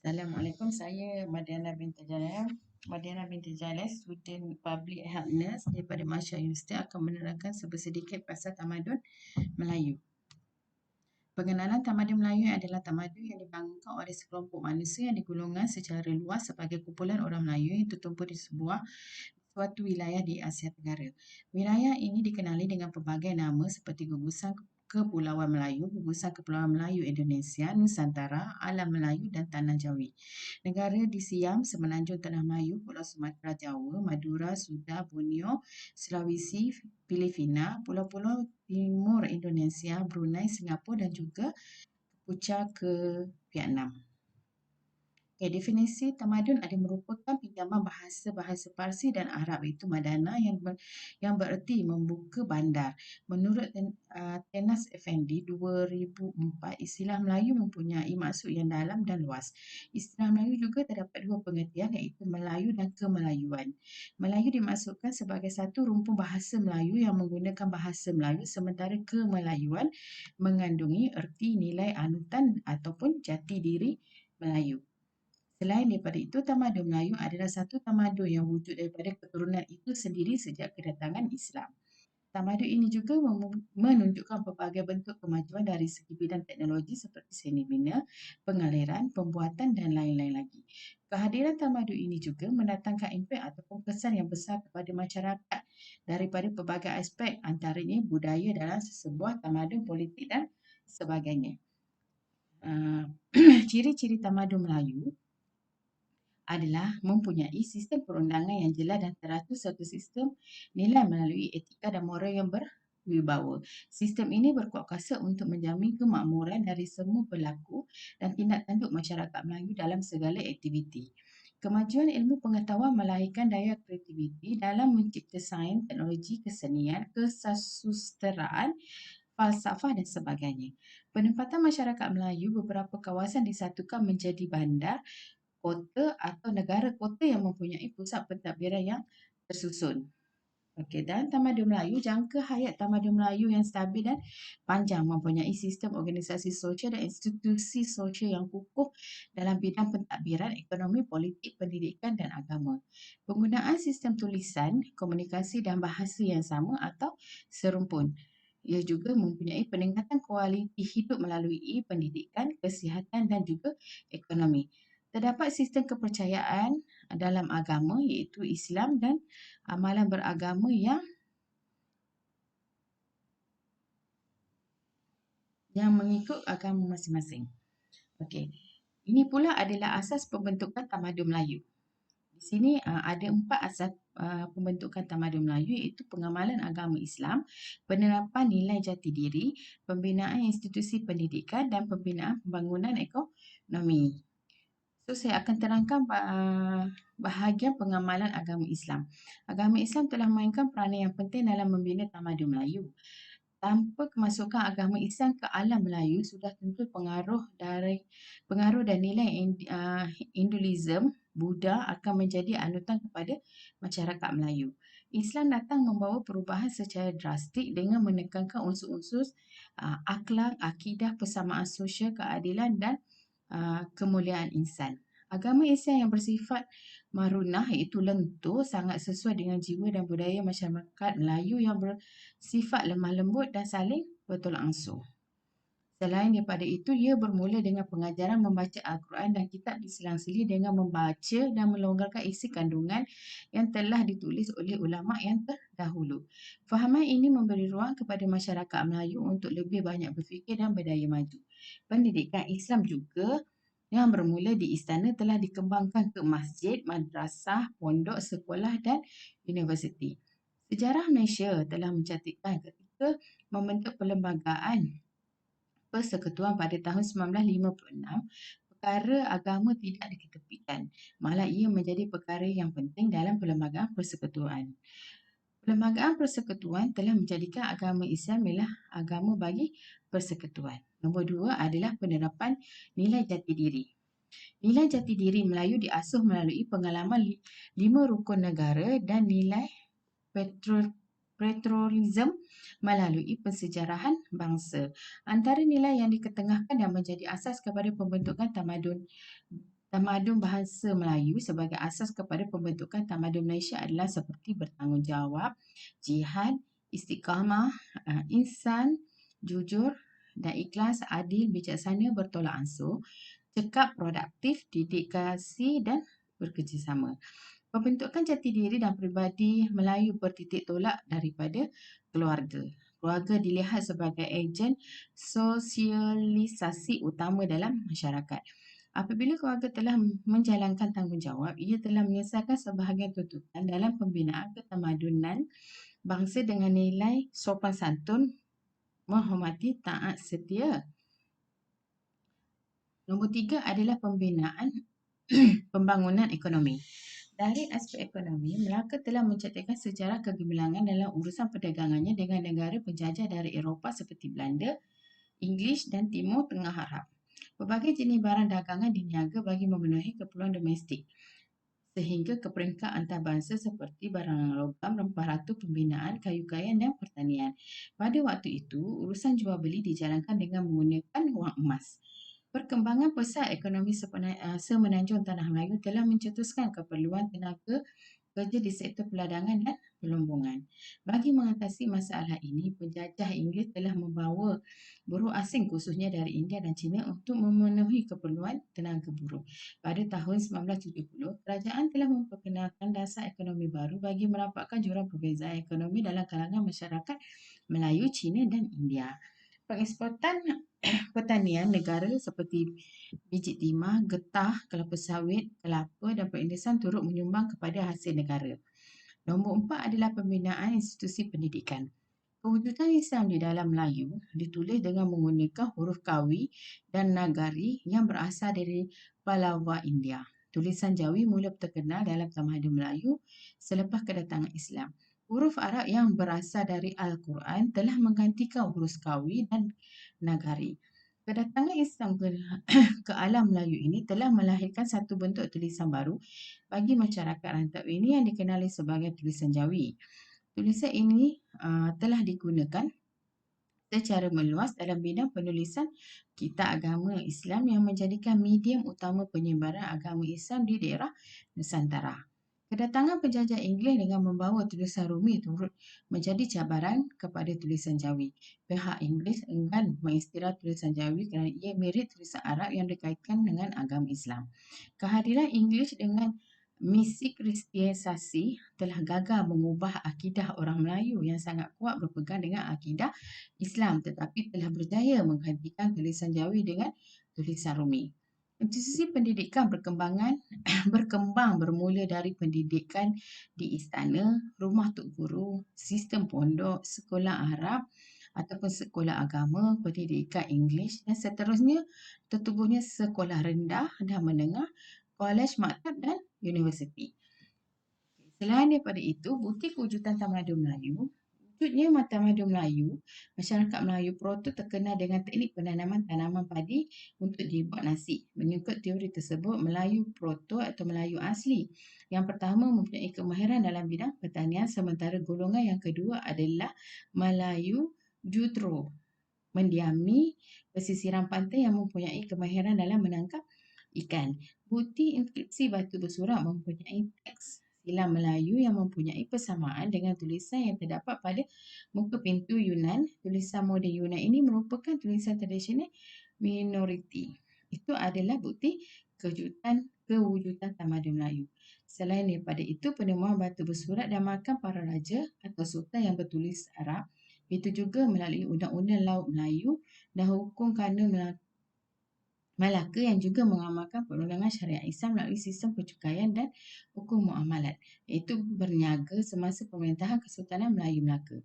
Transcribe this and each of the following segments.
Assalamualaikum, saya Madiana binti Jalal, student Public Health Nurse daripada Masya Universiti, akan menerangkan sedikit pasal tamadun Melayu. Pengenalan tamadun Melayu adalah tamadun yang dibangunkan oleh sekelompok manusia yang digolongkan secara luas sebagai kumpulan orang Melayu yang tertumpu di suatu wilayah di Asia Tenggara. Wilayah ini dikenali dengan pelbagai nama seperti Gugusan Kepulauan Melayu, Gugusan Kepulauan Melayu Indonesia, Nusantara, Alam Melayu dan Tanah Jawi. Negara di Siam, Semenanjung Tanah Melayu, Pulau Sumatera, Jawa, Madura, Sunda, Borneo, Sulawesi, Filipina, Pulau-Pulau Timur Indonesia, Brunei, Singapura dan juga Puca ke Vietnam. Okay, definisi tamadun ada merupakan pinjaman bahasa-bahasa Parsi dan Arab, iaitu madana, yang bererti membuka bandar. Menurut Tenas Effendi 2004, istilah Melayu mempunyai maksud yang dalam dan luas. Istilah Melayu juga terdapat dua pengertian, iaitu Melayu dan Kemelayuan. Melayu dimaksudkan sebagai satu rumpun bahasa Melayu yang menggunakan bahasa Melayu, sementara Kemelayuan mengandungi erti nilai anutan ataupun jati diri Melayu. Selain daripada itu, tamadun Melayu adalah satu tamadun yang wujud daripada keturunan itu sendiri sejak kedatangan Islam. Tamadun ini juga menunjukkan pelbagai bentuk kemajuan dari segi bidang teknologi seperti seni bina, pengaliran, pembuatan dan lain-lain lagi. Kehadiran tamadun ini juga mendatangkan impak ataupun kesan yang besar kepada masyarakat daripada pelbagai aspek, antaranya budaya dalam sebuah tamadun, politik dan sebagainya. Ciri-ciri tamadun Melayu adalah mempunyai sistem perundangan yang jelas dan teratur serta sistem nilai melalui etika dan moral yang berwibawa. Sistem ini berkuat kuasa untuk menjamin kemakmuran dari semua pelaku dan tindak tanduk masyarakat Melayu dalam segala aktiviti. Kemajuan ilmu pengetahuan melahirkan daya kreativiti dalam mencipta sains, teknologi, kesenian, kesusasteraan, falsafah dan sebagainya. Penempatan masyarakat Melayu, beberapa kawasan disatukan menjadi bandar, kota atau negara kota yang mempunyai pusat pentadbiran yang tersusun. Okey, dan tamadun Melayu, jangka hayat tamadun Melayu yang stabil dan panjang, mempunyai sistem organisasi sosial dan institusi sosial yang kukuh dalam bidang pentadbiran, ekonomi, politik, pendidikan dan agama. Penggunaan sistem tulisan, komunikasi dan bahasa yang sama atau serumpun. Ia juga mempunyai peningkatan kualiti hidup melalui pendidikan, kesihatan dan juga ekonomi. Terdapat sistem kepercayaan dalam agama, iaitu Islam dan amalan beragama yang mengikut agama masing-masing. Okey. Ini pula adalah asas pembentukan tamadun Melayu. Di sini ada 4 asas pembentukan tamadun Melayu, iaitu pengamalan agama Islam, penerapan nilai jati diri, pembinaan institusi pendidikan dan pembinaan pembangunan ekonomi. So, saya akan terangkan bahagian pengamalan agama Islam. Agama Islam telah memainkan peranan yang penting dalam membina tamadun Melayu. Tanpa kemasukan agama Islam ke alam Melayu, sudah tentu pengaruh dan nilai Hinduism, Buddha akan menjadi anutan kepada masyarakat Melayu. Islam datang membawa perubahan secara drastik dengan menekankan unsur-unsur akhlak, akidah, persamaan sosial, keadilan dan kemuliaan insan. Agama Islam yang bersifat marunah, iaitu lentur, sangat sesuai dengan jiwa dan budaya masyarakat Melayu yang bersifat lemah lembut dan saling bertolak ansur. Selain daripada itu, ia bermula dengan pengajaran membaca Al-Quran dan kitab diselang-seli dengan membaca dan melonggarkan isi kandungan yang telah ditulis oleh ulama yang terdahulu. Fahaman ini memberi ruang kepada masyarakat Melayu untuk lebih banyak berfikir dan berdaya maju. Pendidikan Islam juga yang bermula di istana telah dikembangkan ke masjid, madrasah, pondok, sekolah dan universiti. Sejarah Malaysia telah mencatatkan ketika membentuk perlembagaan Persekutuan pada tahun 1956, perkara agama tidak diketepikan. Malah ia menjadi perkara yang penting dalam perlembagaan persekutuan. Perlembagaan persekutuan telah menjadikan agama Islam ialah agama bagi persekutuan. Nombor 2 adalah penerapan nilai jati diri. Nilai jati diri Melayu diasuh melalui pengalaman 5 rukun negara dan nilai patriotisme melalui pensejarahan bangsa. Antara nilai yang diketengahkan dan menjadi asas kepada pembentukan tamadun tamadun bahasa Melayu sebagai asas kepada pembentukan tamadun Malaysia adalah seperti bertanggungjawab, jihad, istiqamah, insan, jujur dan ikhlas, adil, bijaksana, bertolak ansur, cekap, produktif, dedikasi dan bekerjasama. Pembentukan jati diri dan peribadi Melayu bertitik tolak daripada keluarga. Keluarga dilihat sebagai ejen sosialisasi utama dalam masyarakat. Apabila keluarga telah menjalankan tanggungjawab, ia telah menyelesaikan sebahagian tuntutan dalam pembinaan ketamadunan bangsa dengan nilai sopan santun, menghormati, taat, setia. Nombor 3 adalah pembinaan pembangunan ekonomi. Dari aspek ekonomi, Melaka telah mencatatkan sejarah kegemilangan dalam urusan perdagangannya dengan negara penjajah dari Eropah seperti Belanda, Inggeris dan Timur Tengah Arab. Berbagai jenis barang dagangan diniaga bagi memenuhi keperluan domestik sehingga ke peringkat antarabangsa seperti barang logam, rempah ratu, pembinaan, kayu kayan dan pertanian. Pada waktu itu, urusan jual beli dijalankan dengan menggunakan wang emas. Perkembangan pesat ekonomi semenanjung Tanah Melayu telah mencetuskan keperluan tenaga kerja di sektor perdagangan dan pelombongan. Bagi mengatasi masalah ini, penjajah Inggeris telah membawa buruh asing khususnya dari India dan China untuk memenuhi keperluan tenaga buruh. Pada tahun 1970, kerajaan telah memperkenalkan dasar ekonomi baru bagi merapatkan jurang perbezaan ekonomi dalam kalangan masyarakat Melayu, China dan India. Pengeksportan pertanian negara seperti biji timah, getah, kelapa sawit, kelapa dan perindustrian turut menyumbang kepada hasil negara. Nombor 4 adalah pembinaan institusi pendidikan. Kewujudan Islam di dalam Melayu ditulis dengan menggunakan huruf Kawi dan Nagari yang berasal dari Pallava India. Tulisan Jawi mula terkenal dalam tamadun Melayu selepas kedatangan Islam. Huruf Arab yang berasal dari Al-Quran telah menggantikan huruf Kawi dan Nagari. Kedatangan Islam ke alam Melayu ini telah melahirkan satu bentuk tulisan baru bagi masyarakat rantau ini yang dikenali sebagai tulisan Jawi. Tulisan ini telah digunakan secara meluas dalam bidang penulisan kitab agama Islam yang menjadikan medium utama penyebaran agama Islam di daerah Nusantara. Kedatangan penjajah Inggeris dengan membawa tulisan Rumi turut menjadi cabaran kepada tulisan Jawi. Pihak Inggeris enggan mengisytiharkan tulisan Jawi kerana ia mirip tulisan Arab yang dikaitkan dengan agama Islam. Kehadiran Inggeris dengan misi kristianisasi telah gagal mengubah akidah orang Melayu yang sangat kuat berpegang dengan akidah Islam tetapi telah berjaya menggantikan tulisan Jawi dengan tulisan Rumi. Institusi pendidikan berkembang bermula dari pendidikan di istana, rumah tuk guru, sistem pondok, sekolah Arab ataupun sekolah agama, pendidikan Inggeris dan seterusnya tertubuhnya sekolah rendah dan menengah, kolej, maktab dan universiti. Selain daripada itu, bukti kewujudan tamadun Melayu. Wujudnya tamadun Melayu, masyarakat Melayu Proto terkenal dengan teknik penanaman tanaman padi untuk dibuat nasi. Mengikut teori tersebut, Melayu Proto atau Melayu asli yang pertama mempunyai kemahiran dalam bidang pertanian sementara golongan yang kedua adalah Melayu Jutro mendiami pesisiran pantai yang mempunyai kemahiran dalam menangkap ikan. Bukti inskripsi batu bersurat mempunyai teks silam Melayu yang mempunyai persamaan dengan tulisan yang terdapat pada muka pintu Yunan. Tulisan moden Yunan ini merupakan tulisan tradisional minoriti. Itu adalah bukti kewujudan tamadun Melayu. Selain daripada itu, penemuan batu bersurat dan makam para raja atau sultan yang bertulis Arab. Itu juga melalui Undang-Undang Laut Melayu dan Hukum Kanun Melaka yang juga mengamalkan perundangan syariat Islam melalui sistem percukaian dan hukum muamalat, iaitu berniaga semasa pemerintahan Kesultanan Melayu Melaka.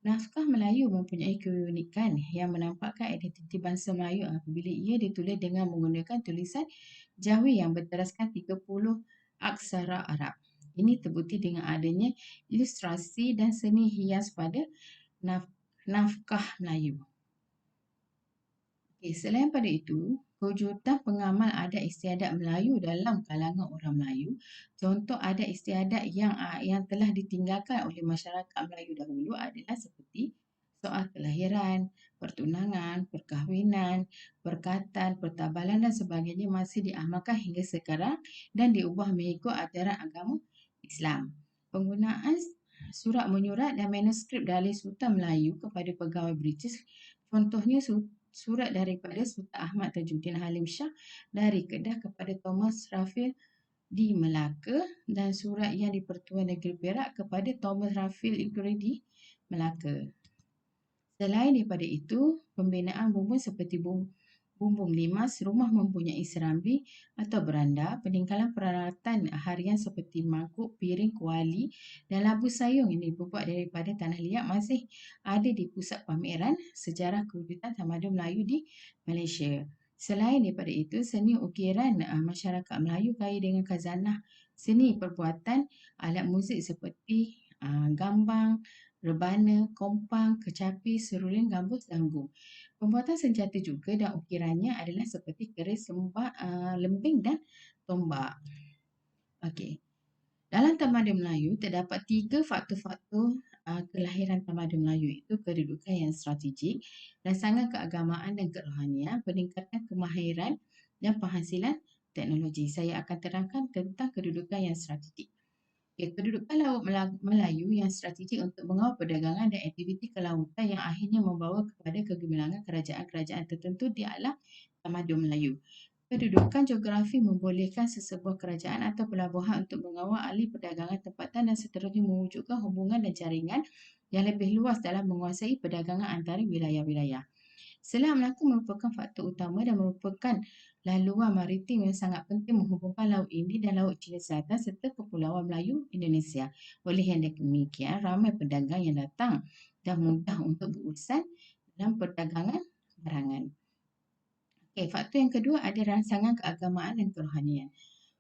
Naskah Melayu mempunyai keunikan yang menampakkan identiti bangsa Melayu apabila ia ditulis dengan menggunakan tulisan Jawi yang berteraskan 30 aksara Arab. Ini terbukti dengan adanya ilustrasi dan seni hias pada nafkah Melayu. Selain pada itu, kewujudan pengamal adat istiadat Melayu dalam kalangan orang Melayu. Contoh adat istiadat yang telah ditinggalkan oleh masyarakat Melayu dahulu adalah seperti soal kelahiran, pertunangan, perkahwinan, perkatan, pertabalan dan sebagainya masih diamalkan hingga sekarang dan diubah mengikut ajaran agama Islam. Penggunaan surat menyurat dan manuskrip dalil Sultan Melayu kepada pegawai British, contohnya surat daripada Sultan Ahmad Tajuddin Halim Shah dari Kedah kepada Thomas Raphael di Melaka dan surat yang di Pertuan Negeri Perak kepada Thomas Raphael Inquiry di Melaka. Selain daripada itu, pembinaan bumbung seperti bumbung limas, rumah mempunyai serambi atau beranda, peninggalan peralatan harian seperti mangkuk, piring, kuali dan labu sayung yang dibuat daripada tanah liat masih ada di pusat pameran sejarah kewujudan tamadun Melayu di Malaysia. Selain daripada itu, seni ukiran masyarakat Melayu kaya dengan khazanah seni perbuatan alat muzik seperti gambang, rebana, kompang, kecapi, seruling, gambus, ganggung. Pembuatan senjata juga dan ukirannya adalah seperti keris, lembing dan tombak. Okey. Dalam tamadun Melayu, terdapat 3 faktor-faktor kelahiran tamadun Melayu, iaitu kedudukan yang strategik, rancangan keagamaan dan kerohanian, peningkatan kemahiran dan penghasilan teknologi. Saya akan terangkan tentang kedudukan yang strategik. Kedudukan laut Melayu yang strategik untuk mengawal perdagangan dan aktiviti kelautan yang akhirnya membawa kepada kegemilangan kerajaan-kerajaan tertentu di alam tamadun Melayu. Kedudukan geografi membolehkan sesebuah kerajaan atau pelabuhan untuk mengawal alih perdagangan tempatan dan seterusnya mewujudkan hubungan dan jaringan yang lebih luas dalam menguasai perdagangan antara wilayah-wilayah. Selat Melaka merupakan faktor utama dan merupakan laluan maritim yang sangat penting menghubungkan Laut Hindi dan Laut Cina Selatan serta Kepulauan Melayu Indonesia. Oleh yang demikian, ramai pedagang yang datang dan mudah untuk berurusan dalam perdagangan barangan. Faktor yang kedua ada rangsangan keagamaan dan kerohanian.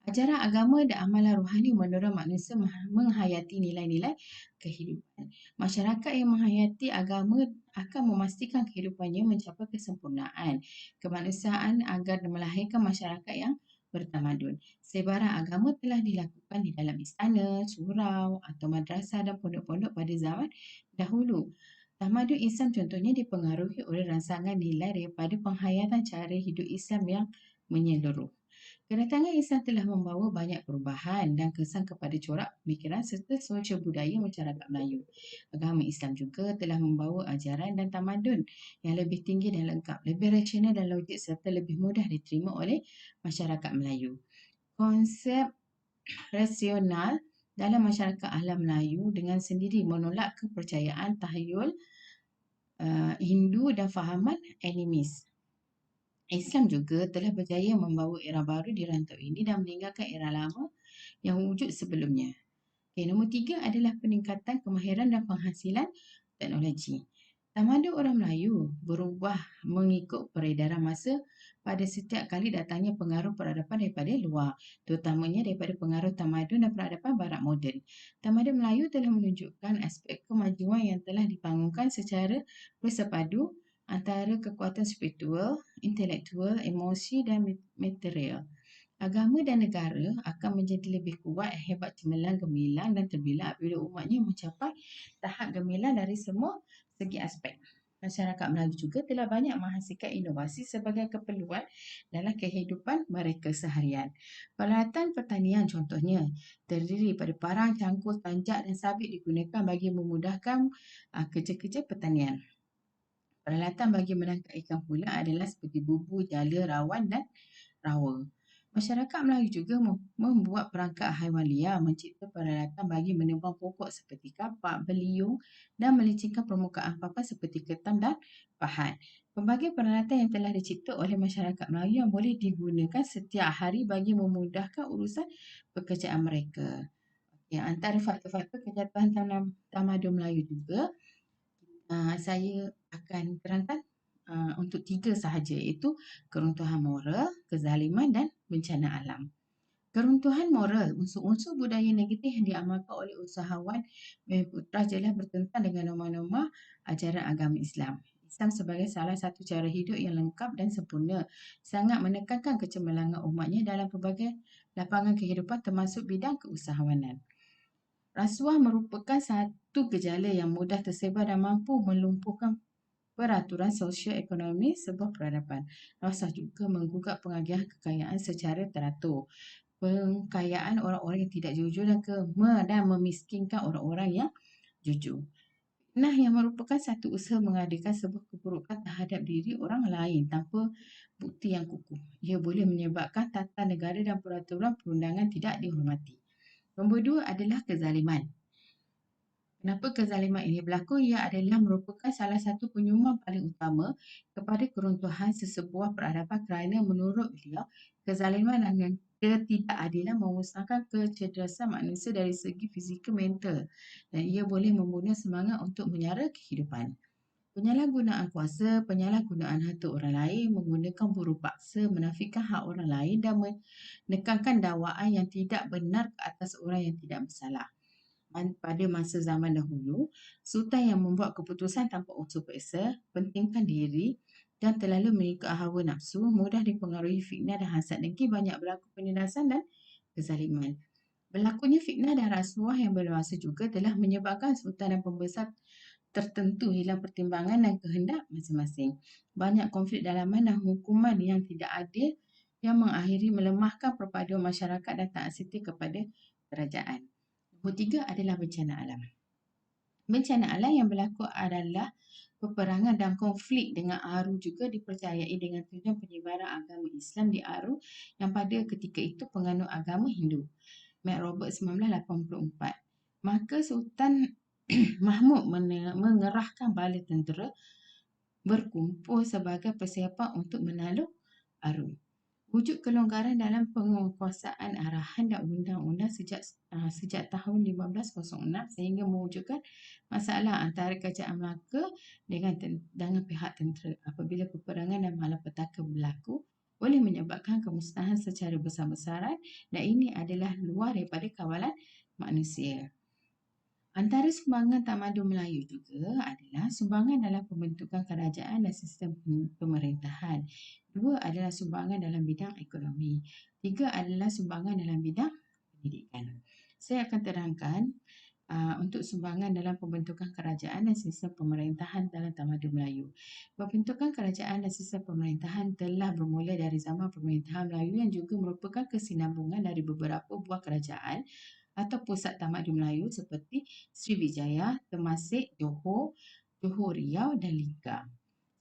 Ajaran agama dan amalan rohani mendorong manusia menghayati nilai-nilai kehidupan. Masyarakat yang menghayati agama akan memastikan kehidupannya mencapai kesempurnaan kemanusiaan agar melahirkan masyarakat yang bertamadun. Sebaran agama telah dilakukan di dalam istana, surau atau madrasah dan pondok-pondok pada zaman dahulu. Tamadun Islam contohnya dipengaruhi oleh rangsangan nilai daripada penghayatan cara hidup Islam yang menyeluruh. Kedatangan Islam telah membawa banyak perubahan dan kesan kepada corak pemikiran serta sosial budaya masyarakat Melayu. Agama Islam juga telah membawa ajaran dan tamadun yang lebih tinggi dan lengkap, lebih rasional dan logik serta lebih mudah diterima oleh masyarakat Melayu. Konsep rasional dalam masyarakat alam Melayu dengan sendiri menolak kepercayaan tahayul Hindu dan fahaman animis. Islam juga telah berjaya membawa era baru di rantau ini dan meninggalkan era lama yang wujud sebelumnya. Nombor 3 adalah peningkatan kemahiran dan penghasilan teknologi. Tamadun orang Melayu berubah mengikut peredaran masa pada setiap kali datangnya pengaruh peradaban daripada luar, terutamanya daripada pengaruh tamadun dan peradaban barat moden. Tamadun Melayu telah menunjukkan aspek kemajuan yang telah dibangunkan secara bersepadu antara kekuatan spiritual, intelektual, emosi dan material. Agama dan negara akan menjadi lebih kuat, hebat, cemerlang, gemilang dan terbilang apabila umatnya mencapai tahap gemilang dari semua segi aspek. Masyarakat Melayu juga telah banyak menghasilkan inovasi sebagai keperluan dalam kehidupan mereka seharian. Peralatan pertanian contohnya terdiri pada parang, cangkul, tanjak dan sabit digunakan bagi memudahkan kerja-kerja pertanian. Peralatan bagi menangkap ikan pula adalah seperti bubu, jala, rawan dan rawa. Masyarakat Melayu juga membuat perangkap haiwan liar, mencipta peralatan bagi menebang pokok seperti kapak, beliung dan melicingkan permukaan papan seperti ketam dan pahat. Pelbagai peralatan yang telah dicipta oleh masyarakat Melayu yang boleh digunakan setiap hari bagi memudahkan urusan pekerjaan mereka. Antara faktor-faktor kejatuhan tamadun Melayu juga, saya akan terangkan untuk 3 sahaja, iaitu keruntuhan moral, kezaliman dan bencana alam. Keruntuhan moral, unsur-unsur budaya negatif yang diamalkan oleh usahawan Putra jelas bertentangan dengan norma-norma ajaran agama Islam. Islam sebagai salah satu cara hidup yang lengkap dan sempurna sangat menekankan kecemerlangan umatnya dalam pelbagai lapangan kehidupan termasuk bidang keusahawanan. Rasuah merupakan satu gejala yang mudah tersebar dan mampu melumpuhkan peraturan sosio-ekonomi sebuah peradaban. Rasa juga menggugat pengagihan kekayaan secara teratur. Pengkayaan orang-orang yang tidak jujur dan memiskinkan orang-orang yang jujur. Nah, yang merupakan satu usaha mengadakan sebuah keburukan terhadap diri orang lain tanpa bukti yang kukuh. Ia boleh menyebabkan tata negara dan peraturan perundangan tidak dihormati. Nombor dua adalah kezaliman. Kenapa kezaliman ini berlaku? Ia adalah merupakan salah satu penyumbang paling utama kepada keruntuhan sesebuah peradaban kerana menurut beliau, kezaliman dan ketidakadilan memusnahkan kecerdasan manusia dari segi fizikal mental dan ia boleh membunuh semangat untuk menyara kehidupan. Penyalahgunaan kuasa, penyalahgunaan harta orang lain, menggunakan buruh paksa, menafikan hak orang lain dan menekankan dakwaan yang tidak benar ke atas orang yang tidak bersalah. Pada masa zaman dahulu, sultan yang membuat keputusan tanpa unsur paksa, pentingkan diri dan terlalu mengikut hawa nafsu, mudah dipengaruhi fitnah dan hasad dengki, banyak berlaku penindasan dan kezaliman. Berlakunya fitnah dan rasuah yang berluasa juga telah menyebabkan sultan dan pembesar tertentu hilang pertimbangan dan kehendak masing-masing. Banyak konflik dalaman dan hukuman yang tidak adil yang mengakhiri melemahkan perpaduan masyarakat dan taat setia kepada kerajaan. Nombor tiga adalah bencana alam. Bencana alam yang berlaku adalah peperangan dan konflik dengan Aru juga dipercayai dengan tujuan penyebaran agama Islam di Aru yang pada ketika itu penganut agama Hindu. Mac Robert 1984. Maka Sultan Mahmud mengerahkan bala tentera berkumpul sebagai persiapan untuk menakluk Aru. Wujud kelonggaran dalam penguasaan arahan dan undang-undang sejak tahun 1506 sehingga mewujudkan masalah antara kerajaan Melaka dengan pihak tentera. Apabila peperangan dan malapetaka berlaku, boleh menyebabkan kemusnahan secara besar-besaran dan ini adalah luar daripada kawalan manusia. Antara sumbangan tamadun Melayu juga adalah sumbangan dalam pembentukan kerajaan dan sistem pemerintahan. Dua adalah sumbangan dalam bidang ekonomi. Tiga adalah sumbangan dalam bidang pendidikan. Saya akan terangkan untuk sumbangan dalam pembentukan kerajaan dan sistem pemerintahan dalam tamadun Melayu. Pembentukan kerajaan dan sistem pemerintahan telah bermula dari zaman pemerintahan Melayu yang juga merupakan kesinambungan dari beberapa buah kerajaan atau pusat tamadun Melayu seperti Srivijaya, Temasek, Johor, Johor Riau dan Lingkar.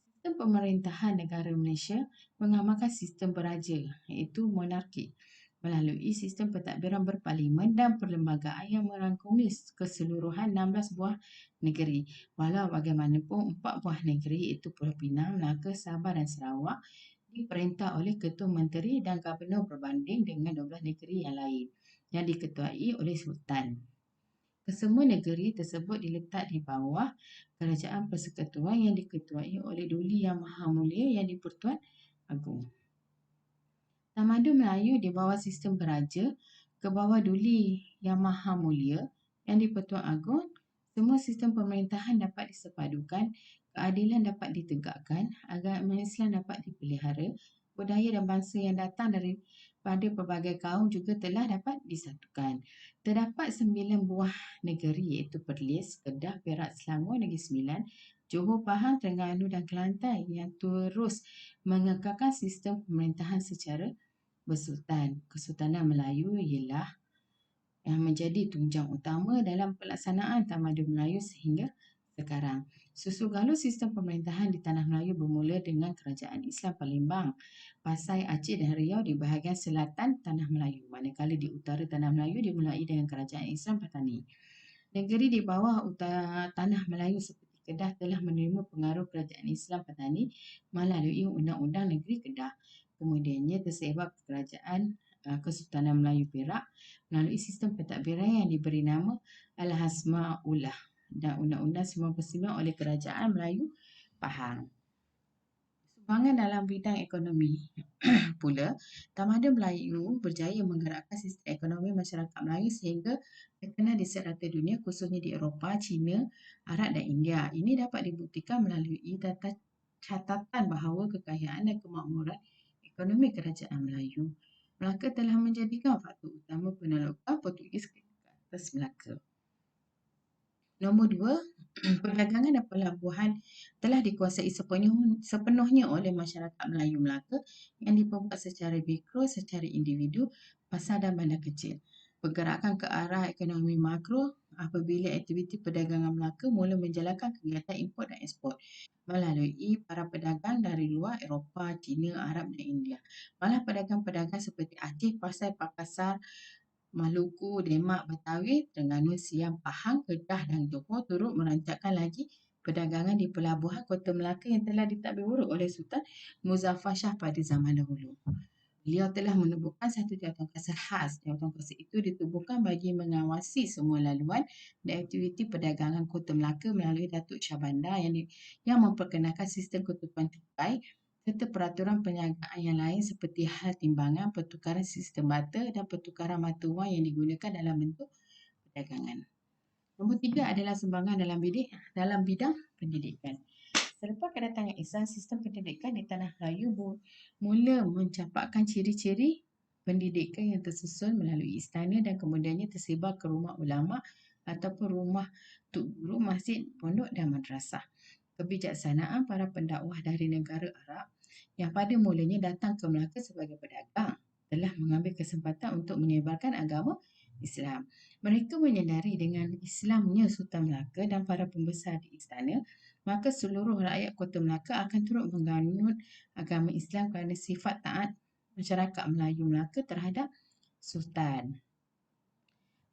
Sistem pemerintahan negara Malaysia mengamalkan sistem beraja iaitu monarki melalui sistem pentadbiran berparlimen dan perlembagaan yang merangkumi keseluruhan 16 buah negeri. Walau bagaimanapun 4 buah negeri iaitu Pulau Pinang, Melaka, Sabah dan Sarawak diperintah oleh Ketua Menteri dan Gubernur berbanding dengan 12 negeri yang lain yang diketuai oleh Sultan. Kesemua negeri tersebut diletak di bawah kerajaan persekutuan yang diketuai oleh Duli Yang Maha Mulia yang di-Pertuan Agong. Tamadun Melayu di bawah sistem beraja ke bawah Duli Yang Maha Mulia yang di-Pertuan Agong, semua sistem pemerintahan dapat disepadukan, keadilan dapat ditegakkan, agama Islam dapat dipelihara, budaya dan bangsa yang datang daripada pelbagai kaum juga telah dapat disatukan. Terdapat 9 buah negeri iaitu Perlis, Kedah, Perak, Selangor, Negeri Sembilan, Johor, Pahang, Terengganu dan Kelantan yang terus mengekalkan sistem pemerintahan secara bersultan. Kesultanan Melayu ialah yang menjadi tunjang utama dalam pelaksanaan tamadun Melayu sehingga sekarang. Susul galur sistem pemerintahan di Tanah Melayu bermula dengan Kerajaan Islam Palembang, Pasai, Aceh dan Riau di bahagian selatan Tanah Melayu, manakala di utara Tanah Melayu dimulai dengan Kerajaan Islam Patani. Negeri di bawah utara Tanah Melayu seperti Kedah telah menerima pengaruh Kerajaan Islam Patani melalui Undang-Undang Negeri Kedah. Kemudiannya tersebar Kerajaan Kesultanan Melayu Perak melalui sistem pentadbiran yang diberi nama Al-Hasma'ullah dan Undang-Undang 99 oleh Kerajaan Melayu Pahang. Sumbangan dalam bidang ekonomi pula, tamadun Melayu berjaya menggerakkan sistem ekonomi masyarakat Melayu sehingga terkenal di serata dunia khususnya di Eropah, China, Arab dan India. Ini dapat dibuktikan melalui catatan bahawa kekayaan dan kemakmuran ekonomi kerajaan Melayu Melaka telah menjadikan faktor utama penaklukan Portugis ke atas Melaka. Nombor dua, Perdagangan dan pelabuhan telah dikuasai sepenuhnya oleh masyarakat Melayu Melaka yang diperbuat secara mikro, secara individu, pasar dan bandar kecil. Pergerakan ke arah ekonomi makro apabila aktiviti perdagangan Melaka mula menjalankan kegiatan import dan ekspor melalui para pedagang dari luar Eropah, China, Arab dan India. Malah pedagang-pedagang seperti Aceh, Pasai, Pakasar, Maluku, Demak, Betawi, Terengganu, Siam, Pahang, Kedah dan Johor turut merancangkan lagi perdagangan di pelabuhan Kota Melaka yang telah ditadbir urus oleh Sultan Muzaffar Shah pada zaman dahulu. Beliau telah menubuhkan satu jawatankuasa khas. Jawatankuasa itu ditubuhkan bagi mengawasi semua laluan dan aktiviti perdagangan Kota Melaka melalui Datuk Shah Bandar yang memperkenalkan sistem ketutupan tikai serta peraturan perniagaan yang lain seperti hal timbangan, pertukaran sistem barter dan pertukaran mata wang yang digunakan dalam bentuk perdagangan. Nombor 3 adalah sumbangan dalam bidang pendidikan. Selepas kedatangan Islam, sistem pendidikan di Tanah Melayu mula mencampakkan ciri-ciri pendidikan yang tersusun melalui istana dan kemudiannya tersebar ke rumah ulama ataupun rumah tuk guru, masjid, pondok dan madrasah. Kebijaksanaan para pendakwah dari negara Arab yang pada mulanya datang ke Melaka sebagai pedagang telah mengambil kesempatan untuk menyebarkan agama Islam. Mereka menyedari dengan Islamnya Sultan Melaka dan para pembesar di istana, maka seluruh rakyat Kota Melaka akan turut menganut agama Islam kerana sifat taat masyarakat Melayu Melaka terhadap Sultan.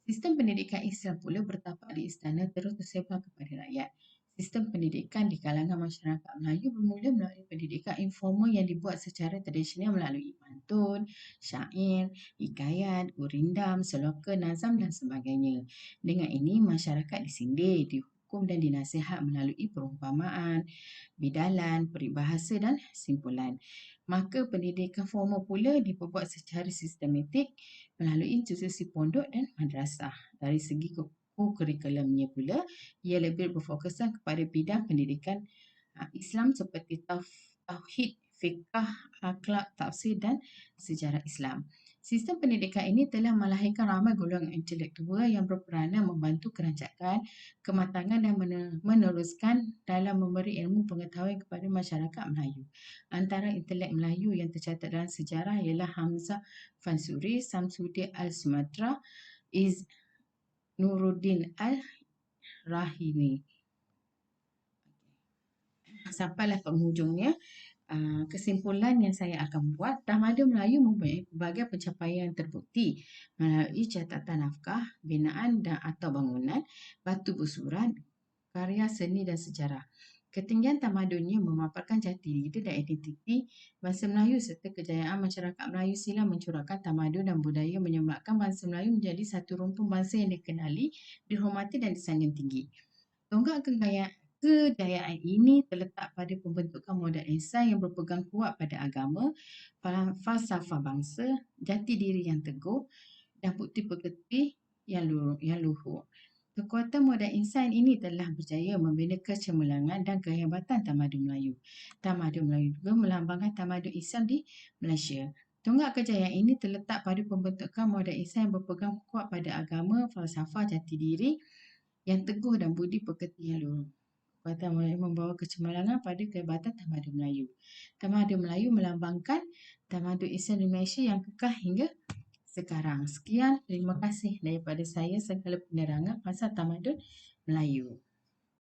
Sistem pendidikan Islam pula bertapak di istana terus tersebar kepada rakyat. Sistem pendidikan di kalangan masyarakat Melayu bermula melalui pendidikan informal yang dibuat secara tradisional melalui pantun, syair, hikayat, gurindam, seloka, nazam dan sebagainya. Dengan ini, masyarakat disindir, dihukum dan dinasihat melalui perumpamaan, bidalan, peribahasa dan simpulan. Maka pendidikan formal pula diperbuat secara sistematik melalui institusi pondok dan madrasah. Dari segi kurikulumnya pula, ia lebih berfokuskan kepada bidang pendidikan Islam seperti tauhid, fiqh, akhlak, tafsir dan sejarah Islam. Sistem pendidikan ini telah melahirkan ramai golongan intelektual yang berperanan membantu kerancakan, kematangan dan meneruskan dalam memberi ilmu pengetahuan kepada masyarakat Melayu. Antara intelek Melayu yang tercatat dalam sejarah ialah Hamzah Fansuri, Samsudin Al-Sumatra, Nuruddin Al-Rahimi. Sampailah penghujungnya. Kesimpulan yang saya akan buat, Tamadun Melayu mempunyai pelbagai pencapaian terbukti melalui catatan nafkah, binaan dan atau bangunan, batu busuran, karya seni dan sejarah. Ketinggian tamadunnya memaparkan jati diri dan identiti bangsa Melayu serta kejayaan masyarakat Melayu silam mencurahkan tamadun dan budaya menyebabkan bangsa Melayu menjadi satu rumpun bangsa yang dikenali, dihormati dan disanjung tinggi. Tonggak kejayaan ini terletak pada pembentukan modal insan yang berpegang kuat pada agama, falsafah bangsa, jati diri yang teguh dan bukti pekerti yang luhur. Kekuatan modal insan ini telah berjaya membina kecemerlangan dan kehebatan tamadun Melayu. Tamadun Melayu juga melambangkan tamadun Islam di Malaysia. Tonggak kejayaan ini terletak pada pembentukan modal insan yang berpegang kuat pada agama, falsafah, jati diri yang teguh dan budi pekerti yang luhur. Kekuatan Melayu membawa kecemerlangan pada kehebatan tamadun Melayu. Tamadun Melayu melambangkan tamadun Islam di Malaysia yang kekal hingga sekarang. Sekian, terima kasih daripada saya segala penerangan pasal tamadun Melayu.